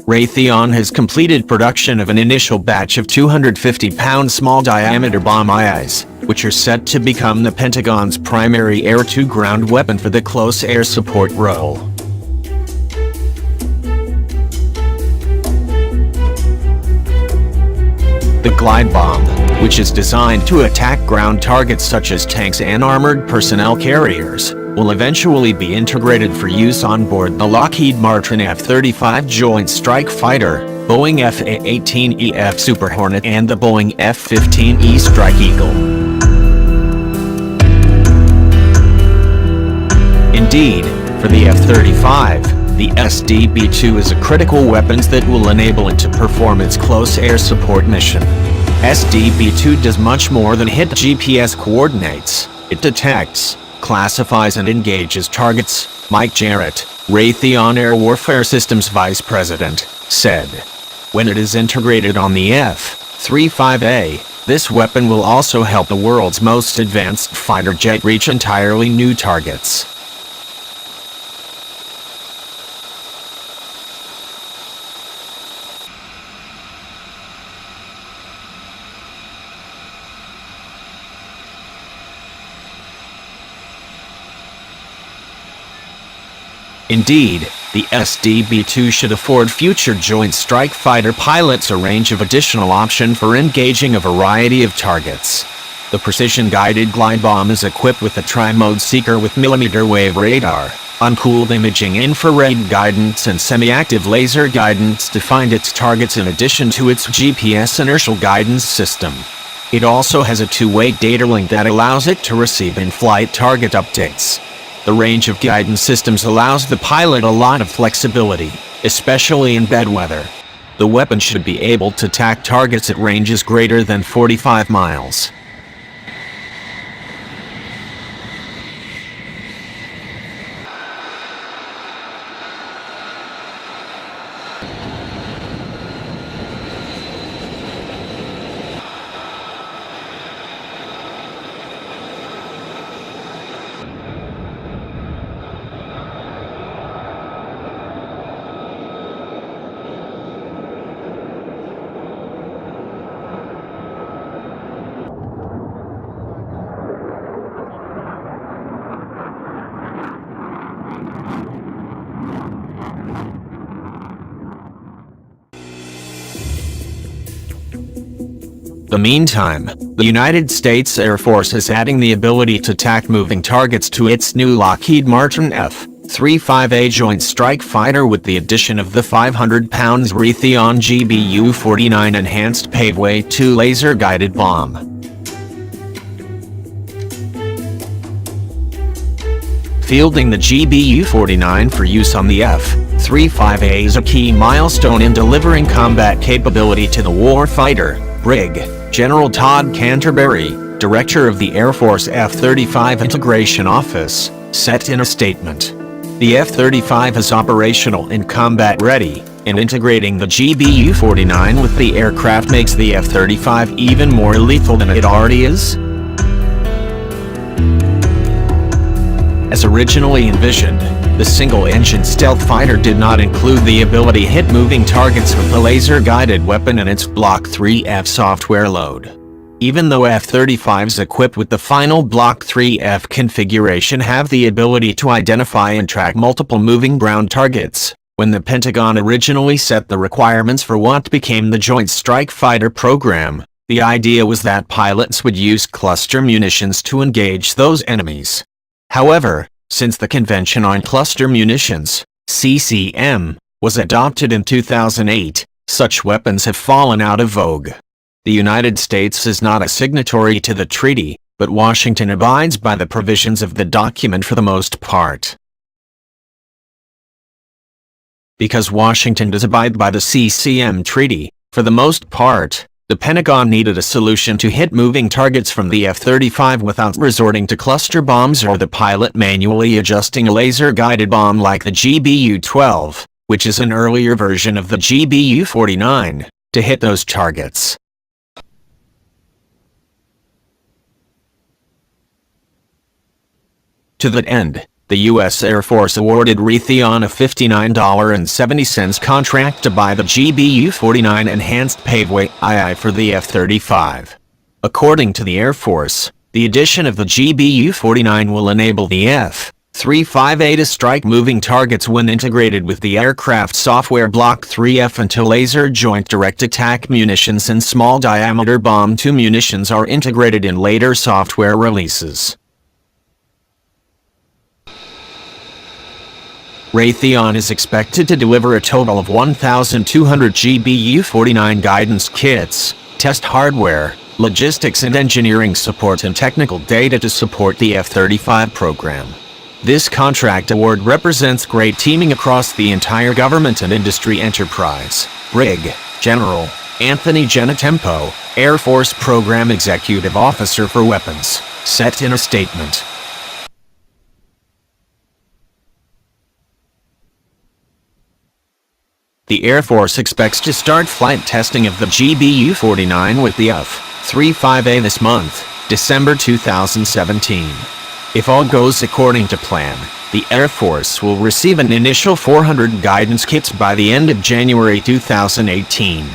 Raytheon has completed production of an initial batch of 250-pound small-diameter bomb IIs, which are set to become the Pentagon's primary air-to-ground weapon for the close air support role. The glide bomb, which is designed to attack ground targets such as tanks and armored personnel carriers, will eventually be integrated for use on board the Lockheed Martin F-35 Joint Strike Fighter, Boeing F/A-18E/F Super Hornet and the Boeing F-15E Strike Eagle. Indeed, for the F-35, the SDB-2 is a critical weapon that will enable it to perform its close air support mission. SDB-2 does much more than hit GPS coordinates. It detects, classifies and engages targets, Mike Jarrett, Raytheon Air Warfare Systems Vice President, said. When it is integrated on the F-35A, this weapon will also help the world's most advanced fighter jet reach entirely new targets. Indeed, the SDB-2 should afford future Joint Strike Fighter pilots a range of additional options for engaging a variety of targets. The precision-guided glide bomb is equipped with a tri-mode seeker with millimeter-wave radar, uncooled imaging infrared guidance and semi-active laser guidance to find its targets in addition to its GPS inertial guidance system. It also has a two-way data link that allows it to receive in-flight target updates. The range of guidance systems allows the pilot a lot of flexibility, especially in bad weather. The weapon should be able to attack targets at ranges greater than 45 miles. In the meantime, the United States Air Force is adding the ability to attack moving targets to its new Lockheed Martin F-35A Joint Strike Fighter with the addition of the 500-pound Raytheon GBU-49 Enhanced Paveway 2 laser-guided bomb. Fielding the GBU-49 for use on the F-35A is a key milestone in delivering combat capability to the warfighter. Brig. General Todd Canterbury, Director of the Air Force F-35 Integration Office, said in a statement. The F-35 is operational and combat ready, and integrating the GBU-49 with the aircraft makes the F-35 even more lethal than it already is. As originally envisioned, the single-engine stealth fighter did not include the ability to hit moving targets with the laser-guided weapon in its Block 3F software load. Even though F-35s equipped with the final Block 3F configuration have the ability to identify and track multiple moving ground targets, when the Pentagon originally set the requirements for what became the Joint Strike Fighter program, the idea was that pilots would use cluster munitions to engage those enemies. However, since the Convention on Cluster Munitions, CCM, was adopted in 2008, such weapons have fallen out of vogue. The United States is not a signatory to the treaty, but Washington abides by the provisions of the document for the most part. Because Washington does abide by the CCM treaty, for the most part, the Pentagon needed a solution to hit moving targets from the F-35 without resorting to cluster bombs or the pilot manually adjusting a laser-guided bomb like the GBU-12, which is an earlier version of the GBU-49, to hit those targets. To that end, The U.S. Air Force awarded Raytheon a $59.70 contract to buy the GBU-49 Enhanced Paveway II for the F-35. According to the Air Force, the addition of the GBU-49 will enable the F-35A to strike moving targets when integrated with the aircraft software Block 3F until laser joint direct attack munitions and small diameter bomb 2 munitions are integrated in later software releases. Raytheon is expected to deliver a total of 1,200 GBU-49 guidance kits, test hardware, logistics and engineering support and technical data to support the F-35 program. This contract award represents great teaming across the entire government and industry enterprise. Brig. General Anthony Genetempo, Air Force Program Executive Officer for Weapons, said in a statement. The Air Force expects to start flight testing of the GBU-49 with the F-35A this month, December 2017. If all goes according to plan, the Air Force will receive an initial 400 guidance kits by the end of January 2018.